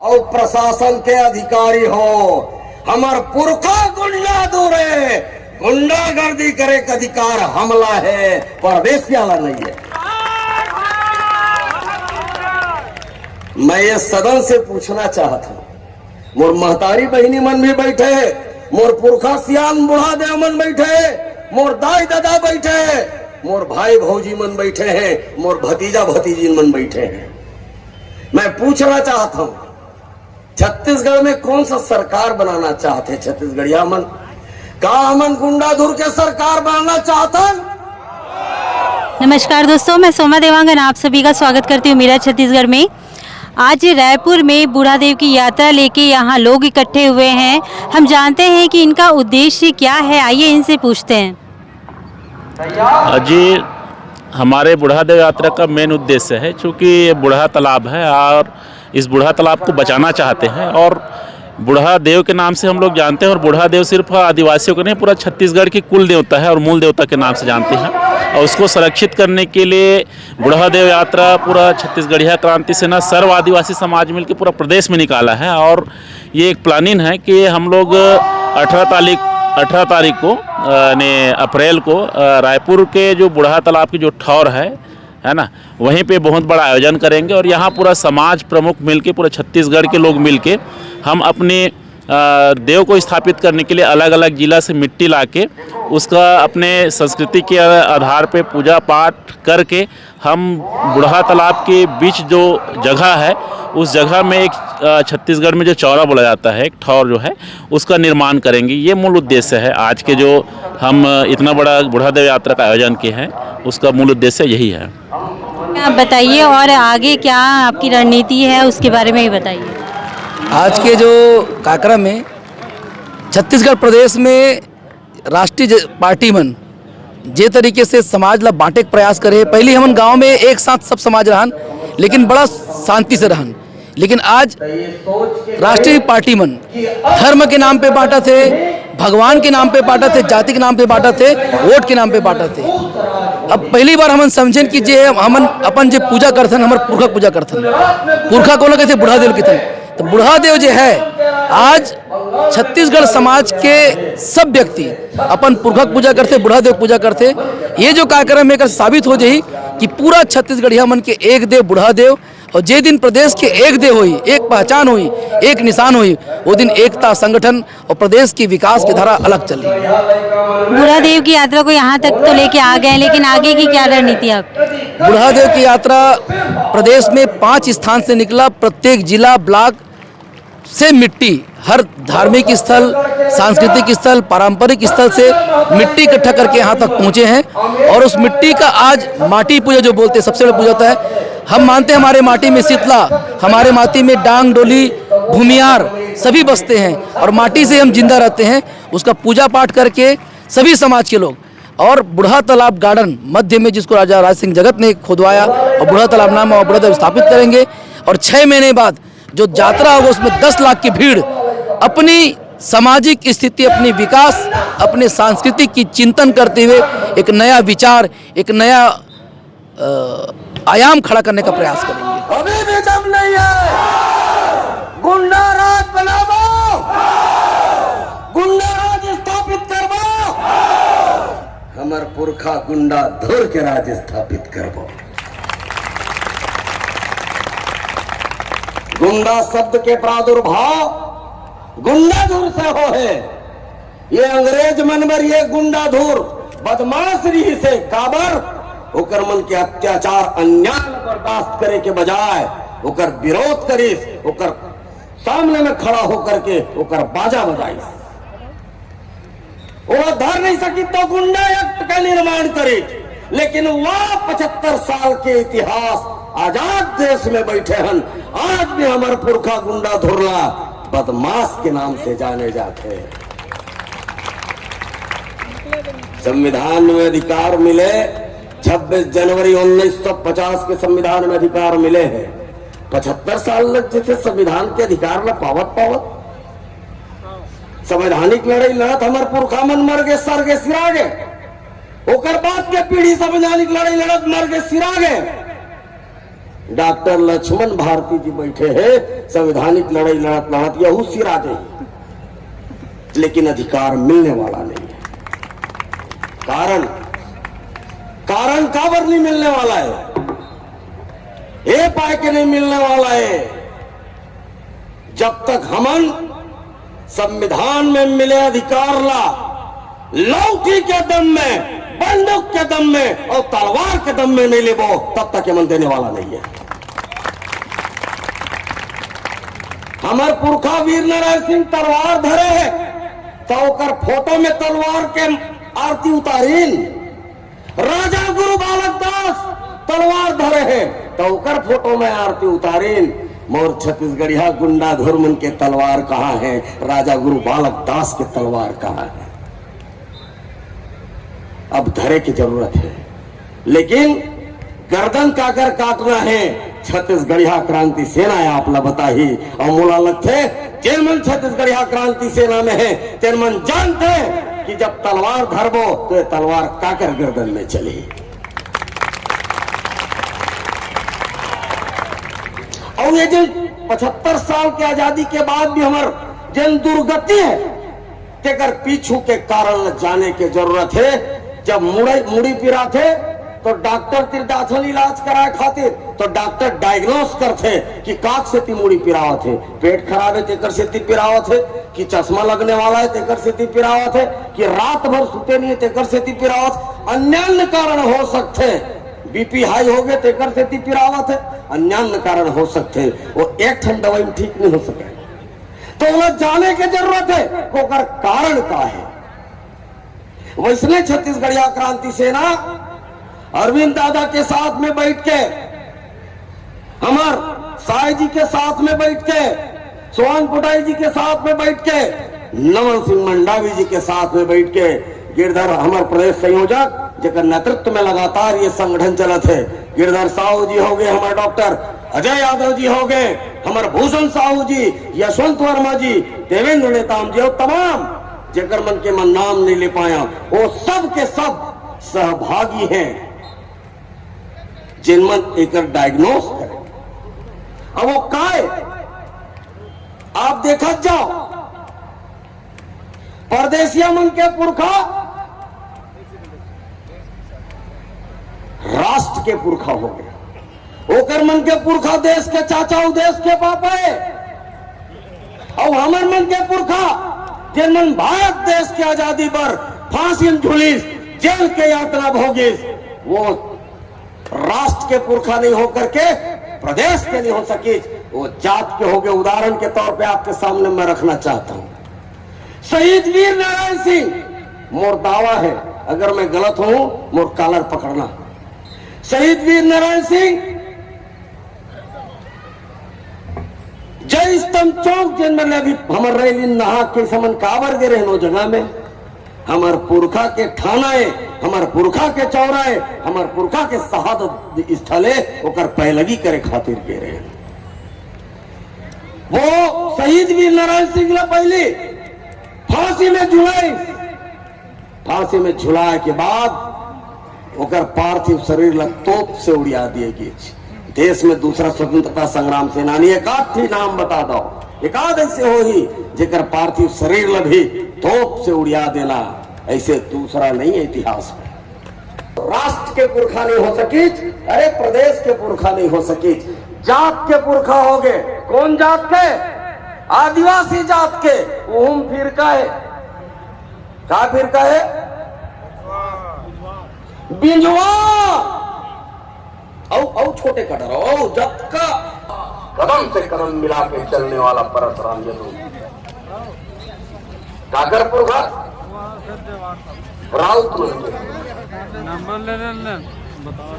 और प्रशासन के अधिकारी हो, हमार पुरखा गुंडा दूरे गुंडागर्दी करे का अधिकार हमला है, परदेश वाला नहीं है। मैं ये सदन से पूछना चाहता हूँ, मोर महतारी बहनी मन भी बैठे, मोर पुरखा सियान बूढ़ा देव मन बैठे, मोर दाई दादा बैठे, मोर भाई भौजी मन बैठे हैं, मोर भतीजा भतीजी मन बैठे हैं। मैं पूछना चाहता हूँ, छत्तीसगढ़ में कौन सा सरकार बनाना चाहते छत्तीसगढ़िया मन? का हमन गुंडाधुर के सरकार बनाना चाहता? नमस्कार दोस्तों, मैं सोमा देवांगन आप सभी का स्वागत करती हूँ मेरा छत्तीसगढ़ में। आज रायपुर में बूढ़ा देव की यात्रा लेके यहाँ लोग इकट्ठे हुए हैं। हम जानते हैं कि इनका उद्देश्य क्या है, आइए इनसे पूछते हैं। जी, हमारे बूढ़ा देव यात्रा का मेन उद्देश्य है, चूँकि ये बूढ़ा तालाब है और इस बूढ़ा तालाब को बचाना चाहते हैं। और बूढ़ा देव के नाम से हम लोग जानते हैं, और बूढ़ा देव सिर्फ आदिवासियों को नहीं, पूरा छत्तीसगढ़ की कुल देवता है और मूल देवता के नाम से जानते हैं। और उसको संरक्षित करने के लिए बूढ़ा देव यात्रा पूरा छत्तीसगढ़िया क्रांति सेना सर्व आदिवासी समाज मिलकर पूरा प्रदेश में निकाला है। और ये एक प्लानिंग है कि हम लोग 18 तारीख को अप्रैल को रायपुर के जो बूढ़ा तालाब की जो ठौर है ना, वहीं पे बहुत बड़ा आयोजन करेंगे। और यहाँ पूरा समाज प्रमुख मिलके, पूरा छत्तीसगढ़ के लोग मिलके हम अपने देव को स्थापित करने के लिए अलग अलग जिला से मिट्टी लाके उसका अपने संस्कृति के आधार पे पूजा पाठ करके हम बूढ़ा तालाब के बीच जो जगह है उस जगह में एक छत्तीसगढ़ में जो चौरा बोला जाता है, एक ठौर जो है, उसका निर्माण करेंगे। ये मूल उद्देश्य है आज के जो हम इतना बड़ा बूढ़ा देव यात्रा का आयोजन किए हैं, उसका मूल उद्देश्य यही है। आप बताइए, और आगे क्या आपकी रणनीति है उसके बारे में भी बताइए। आज के जो कार्यक्रम में छत्तीसगढ़ प्रदेश में राष्ट्रीय पार्टी मन जे तरीके से समाज ला बांटे के प्रयास करे। पहले हम गांव में एक साथ सब समाज रहन, लेकिन बड़ा शांति से रहन। लेकिन आज राष्ट्रीय पार्टी मन धर्म के नाम पे बांटा थे, भगवान के नाम पे बांटा थे, जाति के नाम पे बांटा थे, वोट के नाम पे बांटा थे। अब पहली बार हमन समझें कि जे हमन अपन जे पूजा करथन, हमार पुरखा पूजा करथन। पुरखा को लगे थे बूढ़ा देव के थन, तो बूढ़ा देव जो है आज छत्तीसगढ़ समाज के सब व्यक्ति अपन पुरखा पूजा करते, बूढ़ा देव पूजा करते। ये जो कार्यक्रम है साबित हो जाही कि पूरा छत्तीसगढ़िया मन के एक देव बूढ़ा देव, और जे दिन प्रदेश के एक देव हुई, एक पहचान हुई, एक निशान हुई, वो दिन एकता संगठन और प्रदेश की विकास की धारा अलग चली। बूढ़ा देव की यात्रा को यहाँ तक तो लेके आ गए, लेकिन आगे की क्या रणनीति है आपकी? बूढ़ा देव की यात्रा प्रदेश में 5 स्थान से निकला। प्रत्येक जिला ब्लॉक से मिट्टी, हर धार्मिक स्थल, सांस्कृतिक स्थल, पारंपरिक स्थल से मिट्टी इकट्ठा करके यहाँ तक पहुँचे हैं। और उस मिट्टी का आज माटी पूजा जो बोलते हैं, सबसे बड़ा पूजा होता है। हम मानते हैं हमारे माटी में शीतला, हमारे माटी में डांग डोली भूमियार सभी बसते हैं, और माटी से हम जिंदा रहते हैं। उसका पूजा पाठ करके सभी समाज के लोग, और बूढ़ा तालाब गार्डन मध्य में जिसको राजा राज सिंह जगत ने खुदवाया, और बूढ़ा तालाब नाम और बूढ़ा तालाब स्थापित करेंगे। और 6 महीने बाद जो यात्रा होगा उसमें 10 लाख की भीड़ अपनी सामाजिक स्थिति, अपनी विकास, अपने सांस्कृतिक की चिंतन करते हुए एक नया विचार, एक नया आयाम खड़ा करने का प्रयास करेंगे। अभी भी दम नहीं है, गुंडा राज बनाओ, गुंडा राज स्थापित करवाओ, हमार पुरखा गुंडा धुर के राज स्थापित करवाओ। गुंडा शब्द के प्रादुर्भाव गुंडाधुर से हो है। ये अंग्रेज मनबर ये गुंडाधुर बदमाश रही से काबर ओकर मन के अत्याचार अन्याय बर्दाश्त करे के बजाय ओकर विरोध करिस, ओकर सामने में खड़ा होकर के ओकर बाजा बजाइस। वो धर नहीं सकी तो गुंडा एक्ट का निर्माण करे। लेकिन वह 75 साल के इतिहास आजाद देश में बैठे हन, आज भी हमारे पुरखा गुंडा धुरला बदमाश के नाम से जाने जाते हैं। संविधान में अधिकार मिले, 26 जनवरी 1950 के संविधान में अधिकार मिले हैं। 75 साल लग जैसे संविधान के अधिकार न पावत संवैधानिक लड़ाई लड़त हमारे पुरखा मन मर गए, सर गए, सिरा गए। ओकर बाद के पीढ़ी संवैधानिक लड़ाई लड़त मर गए, सिरा गए। डॉक्टर लक्ष्मण भारती जी बैठे हैं, संवैधानिक लड़ाई लड़त लड़त यहू सिरा दे, लेकिन अधिकार मिलने वाला नहीं है। कारण काबर नहीं मिलने वाला है, ये पाए के नहीं मिलने वाला है। जब तक हमन संविधान में मिले अधिकार ला लौठी के दम में, बंदूक के दम में और तलवार के दम में नहीं लेबो, तब तक ये मन देने वाला नहीं है। हमार पुरखा वीर नारायण सिंह तलवार धरे है तो ओकर फोटो में तलवार के आरती उतारीन। राजा गुरु बालक दास तलवार धरे है तो ओकर फोटो में आरती उतारीन। मोर छत्तीसगढ़िया गुंडा धुरमुन के तलवार कहाँ है, राजा गुरु बालक दास के तलवार कहाँ है। अब धरे की जरूरत है, लेकिन गर्दन काकर काटना है छत्तीसगढ़िया क्रांति सेना है आपला बताही। और मोला लगते चेयरमैन छत्तीसगढ़िया क्रांति सेना में है, चेयरमैन जानते कि जब तलवार धरबो तो ये तलवार काकर गर्दन में चली। और ये जो 75 साल की आजादी के बाद भी हमार जन दुर्गति है, तेकर पीछू के कारण जाने की जरूरत है। जब मुड़ी पिरा थे तो डॉक्टर तिरदाथन इलाज कराए खातिर तो डॉक्टर डायग्नोस करते कि काक से ती मुड़ी पिरावत है, पेट खराब है तेकर से ती पिरावत है, कि चश्मा लगने वाला है तेकर से ती पिरावत है, कि रात भर सुते नहीं है तेकर से ती पिरावत। अन्य कारण हो सकते, बीपी हाई हो गए तेकर से ती पिरावत है, अन्य कारण हो सकते। वो एक ठंड दवाई में ठीक नहीं हो सके, तो उन्हें जाने की जरूरत है कि ओकर कारण का है। वैसने छत्तीसगढ़िया क्रांति सेना अरविंद दादा के साथ में बैठ के, हमार साय जी के साथ में बैठ के, सोहन पुटाई जी के साथ में बैठ के, नमन सिंह मंडावी जी के साथ में बैठ के, गिरधर हमारे प्रदेश संयोजक जेकर नेतृत्व में लगातार ये संगठन चलत है, गिरधर साहू जी हो गए, हमारे डॉक्टर अजय यादव जी हो गए, हमारे भूषण साहू जी, यशवंत वर्मा जी, देवेंद्र नेताम जी और तमाम जेकर मन के मन नाम नहीं ले पाया, वो सब के सब सहभागी हैं जिनमन एक डायग्नोस करें। अब वो काय आप देखा जाओ, परदेसिया मन के पुरखा राष्ट्र के पुरखा हो गए, ओकर मन के पुरखा देश के चाचा देश के पापा है। और हमर मन के पुरखा जिनमन भारत देश की आजादी पर फांसी में झुलिस, जेल के यात्रा भोगिस, वो राष्ट्र के पुरखा नहीं होकर के प्रदेश के नहीं हो सकी, वो जात के हो गए। उदाहरण के तौर पे आपके सामने मैं रखना चाहता हूं, शहीद वीर नारायण सिंह, मोर दावा है अगर मैं गलत हूं मोर कॉलर पकड़ना। शहीद वीर नारायण सिंह जय स्तंभ चौक जिनमें अभी हमारे रैली नहा के समन काबर गे रहे जगह में, हमार पुरखा के थाना है, हमार पुरखा के चौराहे, हमार पुरखा के शहादत स्थल है, ओकर पहलगी करे खातिर गे रहे। वो शहीद वीर नारायण सिंह ने पहले फांसी में झुलाई, फांसी में झुलाए के बाद ओकर पार्थिव शरीर लग तोप से उड़िया दिए गए। देश में दूसरा स्वतंत्रता संग्राम सेनानी एकाध थी नाम बता दो, एकाध ऐसे हो ही जेकर पार्थिव शरीर लभी तोप से उड़िया देना, ऐसे दूसरा नहीं है इतिहास में। राष्ट्र के पुरखा नहीं हो सकी, अरे प्रदेश के पुरखा नहीं हो सकी, जात के पुरखा हो गए। कौन जात के? आदिवासी जात के। ओम फिरका है, क्या फिरका है? बिंजवा। औ छोटे कटर हो, जब का कदम से कदम मिला के चलने वाला परशुराम यदु काकरपुर का राउत नंबर ले बताओ।